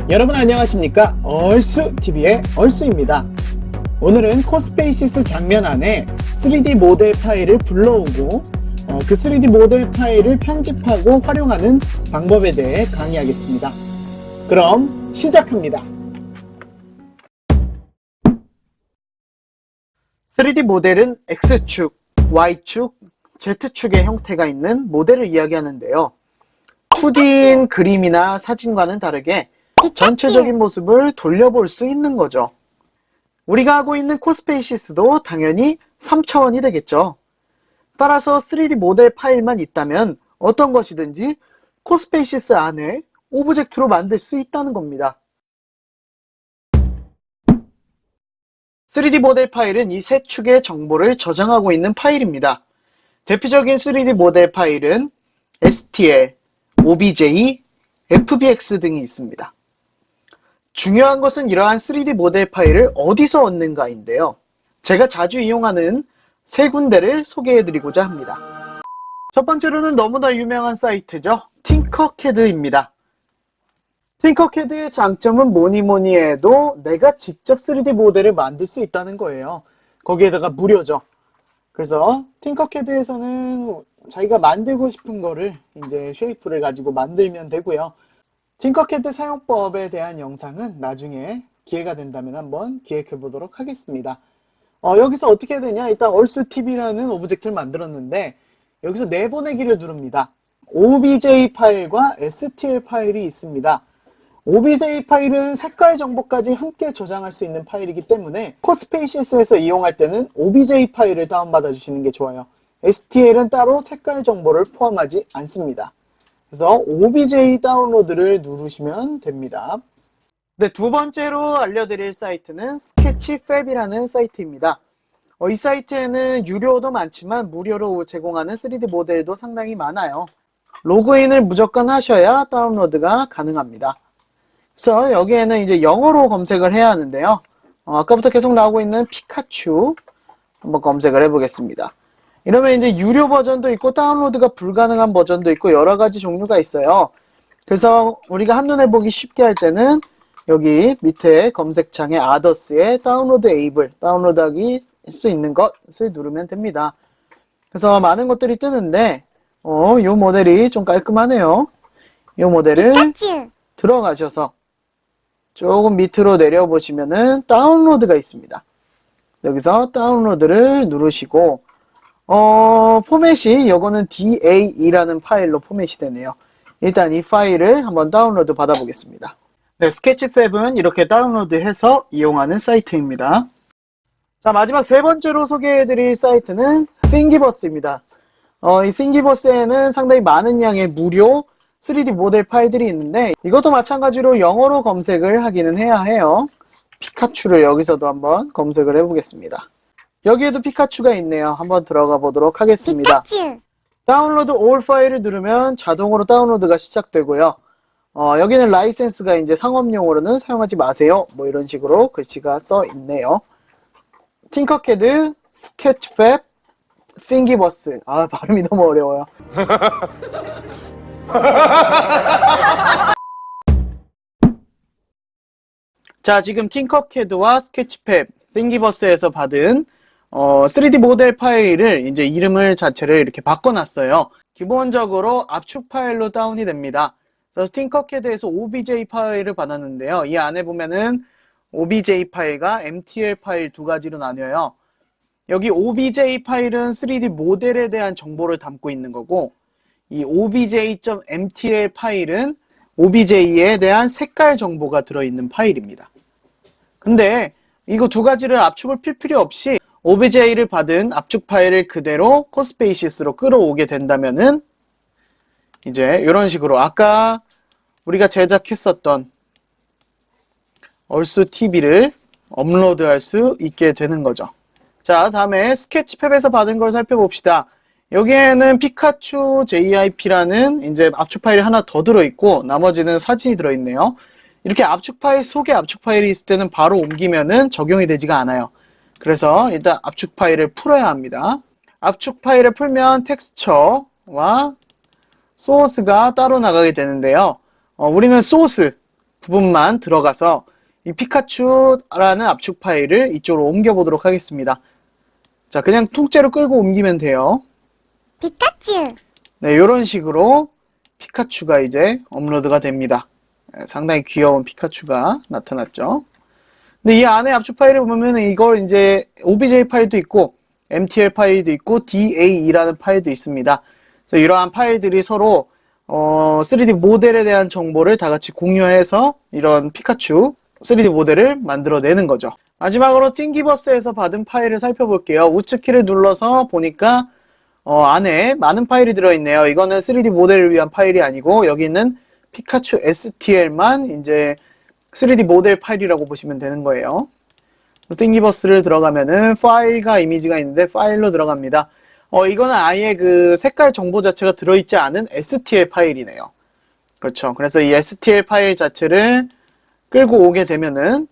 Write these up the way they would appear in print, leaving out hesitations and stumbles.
여러분 안녕하십니까? 얼쑤TV의 얼쑤입니다. 오늘은 코스페이시스 장면 안에 3D 모델 파일을 불러오고 그 3D 모델 파일을 편집하고 활용하는 방법에 대해 강의하겠습니다. 그럼 시작합니다. 3D 모델은 X축, Y축, Z축의 형태가 있는 모델을 이야기하는데요. 2D인 그림이나 사진과는 다르게 전체적인 모습을 돌려볼 수 있는 거죠. 우리가 하고 있는 코스페이시스도 당연히 3차원이 되겠죠. 따라서 3D 모델 파일만 있다면 어떤 것이든지 코스페이시스 안에 오브젝트로 만들 수 있다는 겁니다. 3D 모델 파일은 이 세 축의 정보를 저장하고 있는 파일입니다. 대표적인 3D 모델 파일은 STL, OBJ, FBX 등이 있습니다. 중요한 것은 이러한 3D 모델 파일을 어디서 얻는가인데요. 제가 자주 이용하는 세 군데를 소개해드리고자 합니다. 첫 번째로는 너무나 유명한 사이트죠. 팅커캐드입니다. 팅커캐드의 장점은 뭐니 해도 내가 직접 3D 모델을 만들 수 있다는 거예요. 거기에다가 무료죠. 그래서 팅커캐드에서는 자기가 만들고 싶은 거를 이제 쉐이프를 가지고 만들면 되고요. 팅커캐드 사용법에 대한 영상은 나중에 기회가 된다면 한번 기획해 보도록 하겠습니다. 여기서 어떻게 해야 되냐? 일단 얼쑤TV라는 오브젝트를 만들었는데 여기서 내보내기를 누릅니다. OBJ 파일과 STL 파일이 있습니다. OBJ 파일은 색깔 정보까지 함께 저장할 수 있는 파일이기 때문에 코스페이시스에서 이용할 때는 OBJ 파일을 다운받아 주시는 게 좋아요. STL은 따로 색깔 정보를 포함하지 않습니다. 그래서 OBJ 다운로드를 누르시면 됩니다. 네, 두 번째로 알려드릴 사이트는 스케치팹이라는 사이트입니다. 이 사이트에는 유료도 많지만 무료로 제공하는 3D 모델도 상당히 많아요. 로그인을 무조건 하셔야 다운로드가 가능합니다. 그래서 여기에는 이제 영어로 검색을 해야 하는데요. 아까부터 계속 나오고 있는 피카츄 한번 검색을 해보겠습니다. 이러면 이제 유료 버전도 있고 다운로드가 불가능한 버전도 있고 여러 가지 종류가 있어요. 그래서 우리가 한눈에 보기 쉽게 할 때는 여기 밑에 검색창에 아더스에 다운로드 에이블, 다운로드하기 수 있는 것을 누르면 됩니다. 그래서 많은 것들이 뜨는데 이 모델이 좀 깔끔하네요. 이 모델을 들어가셔서 조금 밑으로 내려보시면은 다운로드가 있습니다. 여기서 다운로드를 누르시고 포맷이 요거는 DAE라는 파일로 포맷이 되네요. 일단 이 파일을 한번 다운로드 받아보겠습니다. 네, 스케치팹은 이렇게 다운로드해서 이용하는 사이트입니다. 자, 마지막 세 번째로 소개해드릴 사이트는 띵기버스입니다. 이 띵기버스에는 상당히 많은 양의 무료 3D 모델 파일들이 있는데 이것도 마찬가지로 영어로 검색을 하기는 해야 해요. 피카츄를 여기서도 한번 검색을 해보겠습니다. 여기에도 피카츄가 있네요. 한번 들어가 보도록 하겠습니다. 피카츄. 다운로드 all 파일을 누르면 자동으로 다운로드가 시작되고요. 여기는 라이센스가 이제 상업용으로는 사용하지 마세요. 뭐 이런 식으로 글씨가 써 있네요. 팅커캐드, 스케치팹, 띵기버스. 발음이 너무 어려워요. 자, 지금 팅커캐드와 스케치팹, 띵기버스에서 받은 3D 모델 파일을 이제 이름을 자체를 이렇게 바꿔놨어요. 기본적으로 압축 파일로 다운이 됩니다. 그래서 팅커캐드에서 OBJ 파일을 받았는데요. 이 안에 보면은 OBJ 파일과 MTL 파일 두 가지로 나뉘어요. 여기 OBJ 파일은 3D 모델에 대한 정보를 담고 있는 거고 이 obj.mtl 파일은 OBJ에 대한 색깔 정보가 들어있는 파일입니다. 근데 이거 두 가지를 압축을 필 필요 없이 OBJ를 받은 압축 파일을 그대로 코스페이시스로 끌어오게 된다면은 이제 이런 식으로 아까 우리가 제작했었던 얼쑤TV를 업로드할 수 있게 되는 거죠. 자, 다음에 스케치팹에서 받은 걸 살펴봅시다. 여기에는 피카츄 JIP라는 이제 압축 파일이 하나 더 들어있고 나머지는 사진이 들어있네요. 이렇게 압축 파일 속에 압축 파일이 있을 때는 바로 옮기면은 적용이 되지가 않아요. 그래서 일단 압축 파일을 풀어야 합니다. 압축 파일을 풀면 텍스처와 소스가 따로 나가게 되는데요. 우리는 소스, 부분만 들어가서 이 피카츄라는 압축 파일을 이쪽으로 옮겨 보도록 하겠습니다. 자, 그냥 통째로 끌고 옮기면 돼요. 피카츄. 네, 이런 식으로 피카츄가 이제 업로드가 됩니다. 상당히 귀여운 피카츄가 나타났죠. 근데 이 안에 압축 파일을 보면 이걸 이제 OBJ 파일도 있고 MTL 파일도 있고 DAE라는 파일도 있습니다. 그래서 이러한 파일들이 서로 3D 모델에 대한 정보를 다 같이 공유해서 이런 피카츄 3D 모델을 만들어내는 거죠. 마지막으로 띵기버스에서 받은 파일을 살펴볼게요. 우측키를 눌러서 보니까 안에 많은 파일이 들어있네요. 이거는 3D 모델을 위한 파일이 아니고 여기 있는 피카츄 STL만 이제 3D 모델 파일이라고 보시면 되는 거예요. 띵기버스를 들어가면은 파일과 이미지가 있는데 파일로 들어갑니다. 이거는 아예 그 색깔 정보 자체가 들어있지 않은 STL 파일이네요. 그렇죠. 그래서 이 STL 파일 자체를 끌고 오게 되면은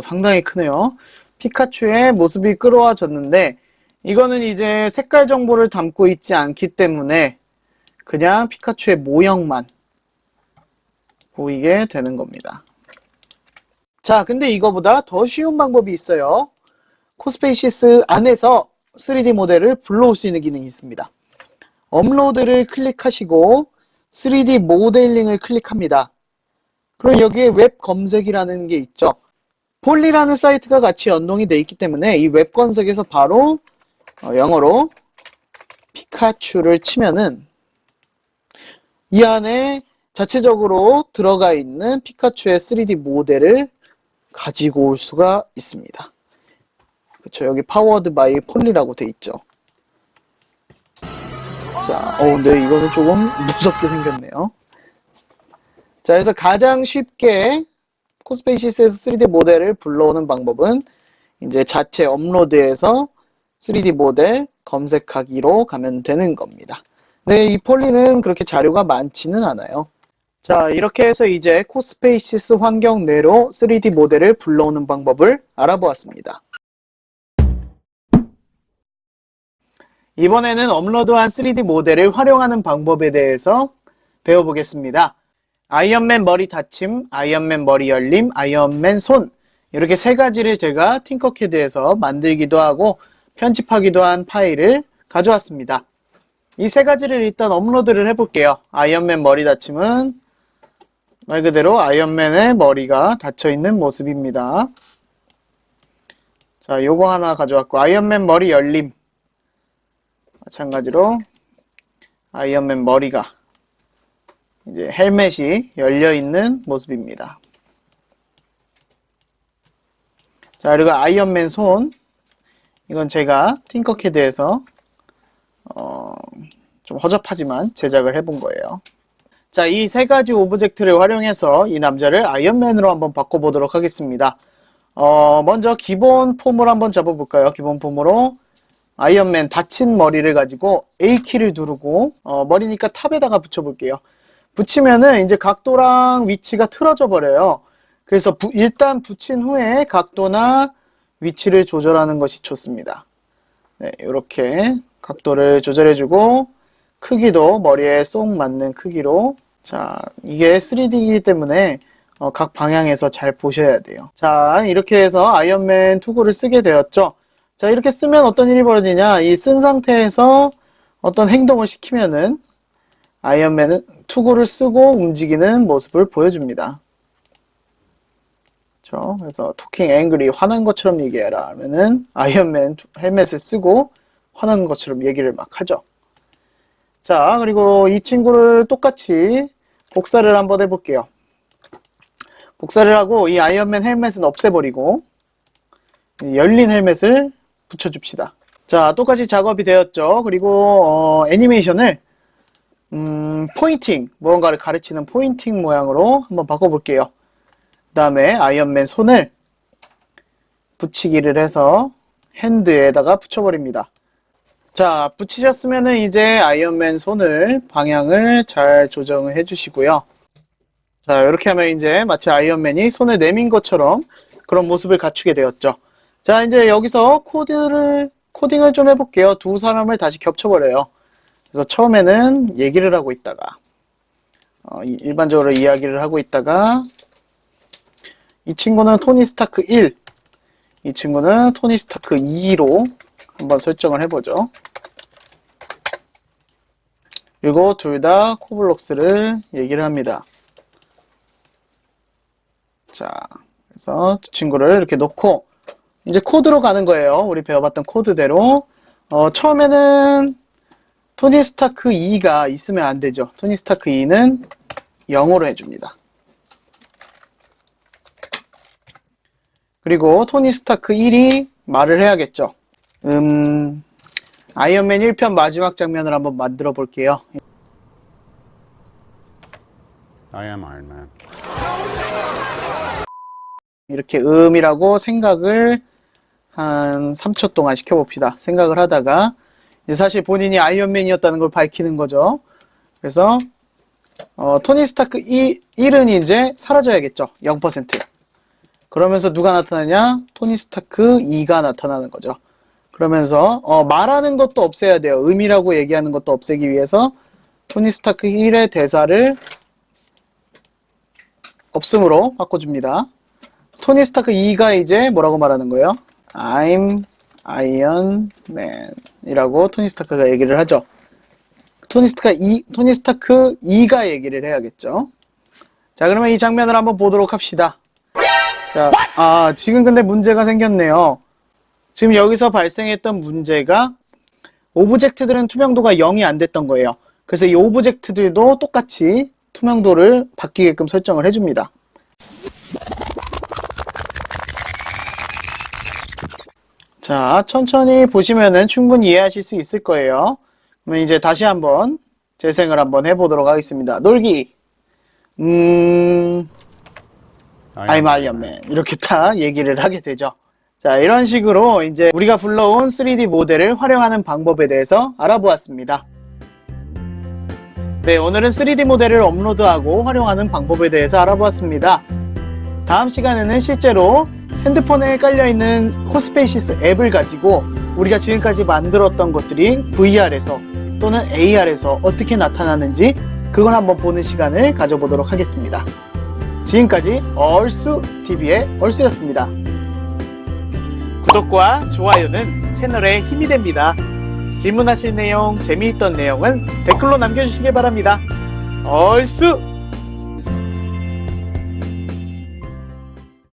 상당히 크네요. 피카츄의 모습이 끌어와졌는데 이거는 이제 색깔 정보를 담고 있지 않기 때문에 그냥 피카츄의 모형만 보이게 되는 겁니다. 자, 근데 이거보다 더 쉬운 방법이 있어요. 코스페이시스 안에서 3D 모델을 불러올 수 있는 기능이 있습니다. 업로드를 클릭하시고 3D 모델링을 클릭합니다. 그럼 여기에 웹 검색이라는 게 있죠. 폴리라는 사이트가 같이 연동이 되어 있기 때문에 이 웹 검색에서 바로 영어로 피카츄를 치면은 이 안에 자체적으로 들어가 있는 피카츄의 3D 모델을 가지고 올 수가 있습니다. 그렇죠. 여기 파워드 바이 폴리라고 돼 있죠. 자, 근데 이거는 조금 무섭게 생겼네요. 자, 그래서 가장 쉽게 코스페이시스에서 3D 모델을 불러오는 방법은 이제 자체 업로드에서 3D 모델 검색하기로 가면 되는 겁니다. 근데 이 폴리는 그렇게 자료가 많지는 않아요. 자, 이렇게 해서 이제 코스페이시스 환경 내로 3D 모델을 불러오는 방법을 알아보았습니다. 이번에는 업로드한 3D 모델을 활용하는 방법에 대해서 배워보겠습니다. 아이언맨 머리 닫힘, 아이언맨 머리 열림, 아이언맨 손 이렇게 세 가지를 제가 팅커캐드에서 만들기도 하고 편집하기도 한 파일을 가져왔습니다. 이 세 가지를 일단 업로드를 해볼게요. 아이언맨 머리 닫힘은 말 그대로 아이언맨의 머리가 닫혀있는 모습입니다. 자, 요거 하나 가져왔고 아이언맨 머리 열림 마찬가지로 아이언맨 머리가 이제 헬멧이 열려있는 모습입니다. 자, 그리고 아이언맨 손 이건 제가 팅커캐드에서 좀 허접하지만 제작을 해본 거예요. 자, 이 세 가지 오브젝트를 활용해서 이 남자를 아이언맨으로 한번 바꿔보도록 하겠습니다. 먼저 기본 폼을 한번 잡아볼까요? 기본 폼으로 아이언맨 닫힌 머리를 가지고 A키를 누르고 머리니까 탑에다가 붙여볼게요. 붙이면은 이제 각도랑 위치가 틀어져 버려요. 그래서 일단 붙인 후에 각도나 위치를 조절하는 것이 좋습니다. 네, 이렇게 각도를 조절해주고 크기도 머리에 쏙 맞는 크기로. 자, 이게 3D이기 때문에 각 방향에서 잘 보셔야 돼요. 자, 이렇게 해서 아이언맨 투구를 쓰게 되었죠. 자, 이렇게 쓰면 어떤 일이 벌어지냐, 이 쓴 상태에서 어떤 행동을 시키면은 아이언맨은 투구를 쓰고 움직이는 모습을 보여줍니다. 그렇죠? 그래서 토킹 앵그리 화난 것처럼 얘기해라 하면은 아이언맨 헬멧을 쓰고 화난 것처럼 얘기를 막 하죠. 자, 그리고 이 친구를 똑같이 복사를 한번 해볼게요. 복사를 하고 이 아이언맨 헬멧은 없애버리고 열린 헬멧을 붙여줍시다. 자, 똑같이 작업이 되었죠. 그리고 애니메이션을 포인팅, 무언가를 가르치는 포인팅 모양으로 한번 바꿔볼게요. 그 다음에 아이언맨 손을 붙이기를 해서 핸드에다가 붙여버립니다. 자, 붙이셨으면은 이제 아이언맨 손을 방향을 잘 조정을 해주시고요. 자, 이렇게 하면 이제 마치 아이언맨이 손을 내민 것처럼 그런 모습을 갖추게 되었죠. 자, 이제 여기서 코딩을 좀 해볼게요. 두 사람을 다시 겹쳐버려요. 그래서 처음에는 얘기를 하고 있다가 일반적으로 이야기를 하고 있다가 이 친구는 토니 스타크 1, 이 친구는 토니 스타크 2로 한번 설정을 해보죠. 그리고 둘 다 코블록스를 얘기를 합니다. 자, 그래서 두 친구를 이렇게 놓고 이제 코드로 가는 거예요. 우리 배워봤던 코드대로. 처음에는 토니 스타크 2가 있으면 안 되죠. 토니 스타크 2는 0으로 해줍니다. 그리고 토니 스타크 1이 말을 해야겠죠. 아이언맨 1편 마지막 장면을 한번 만들어 볼게요. I am Iron Man. 이렇게 이라고 생각을 한 3초 동안 시켜봅시다. 생각을 하다가 이제 사실 본인이 아이언맨이었다는 걸 밝히는 거죠. 그래서 토니 스타크 1은 이제 사라져야겠죠. 0%. 그러면서 누가 나타나냐? 토니 스타크 2가 나타나는 거죠. 그러면서 말하는 것도 없애야 돼요. 이라고 얘기하는 것도 없애기 위해서 토니 스타크 1의 대사를 없음으로 바꿔줍니다. 토니 스타크 2가 이제 뭐라고 말하는 거예요? I'm Iron Man 이라고 토니 스타크가 얘기를 하죠. 토니 스타크 2가 얘기를 해야겠죠. 자, 그러면 이 장면을 한번 보도록 합시다. 자, 지금 근데 문제가 생겼네요. 지금 여기서 발생했던 문제가 오브젝트들은 투명도가 0이 안 됐던 거예요. 그래서 이 오브젝트들도 똑같이 투명도를 바뀌게끔 설정을 해줍니다. 자, 천천히 보시면은 충분히 이해하실 수 있을 거예요. 그러면 이제 다시 한번 재생을 한번 해보도록 하겠습니다. 놀기. I'm Iron Man. 이렇게 딱 얘기를 하게 되죠. 자, 이런 식으로 이제 우리가 불러온 3D 모델을 활용하는 방법에 대해서 알아보았습니다. 네, 오늘은 3D 모델을 업로드하고 활용하는 방법에 대해서 알아보았습니다. 다음 시간에는 실제로 핸드폰에 깔려있는 코스페이시스 앱을 가지고 우리가 지금까지 만들었던 것들이 VR에서 또는 AR에서 어떻게 나타나는지 그걸 한번 보는 시간을 가져보도록 하겠습니다. 지금까지 얼쑤TV의 얼쑤였습니다. 구독과 좋아요는 채널에 힘이 됩니다. 질문하실 내용, 재미있던 내용은 댓글로 남겨주시기 바랍니다. 얼쑤!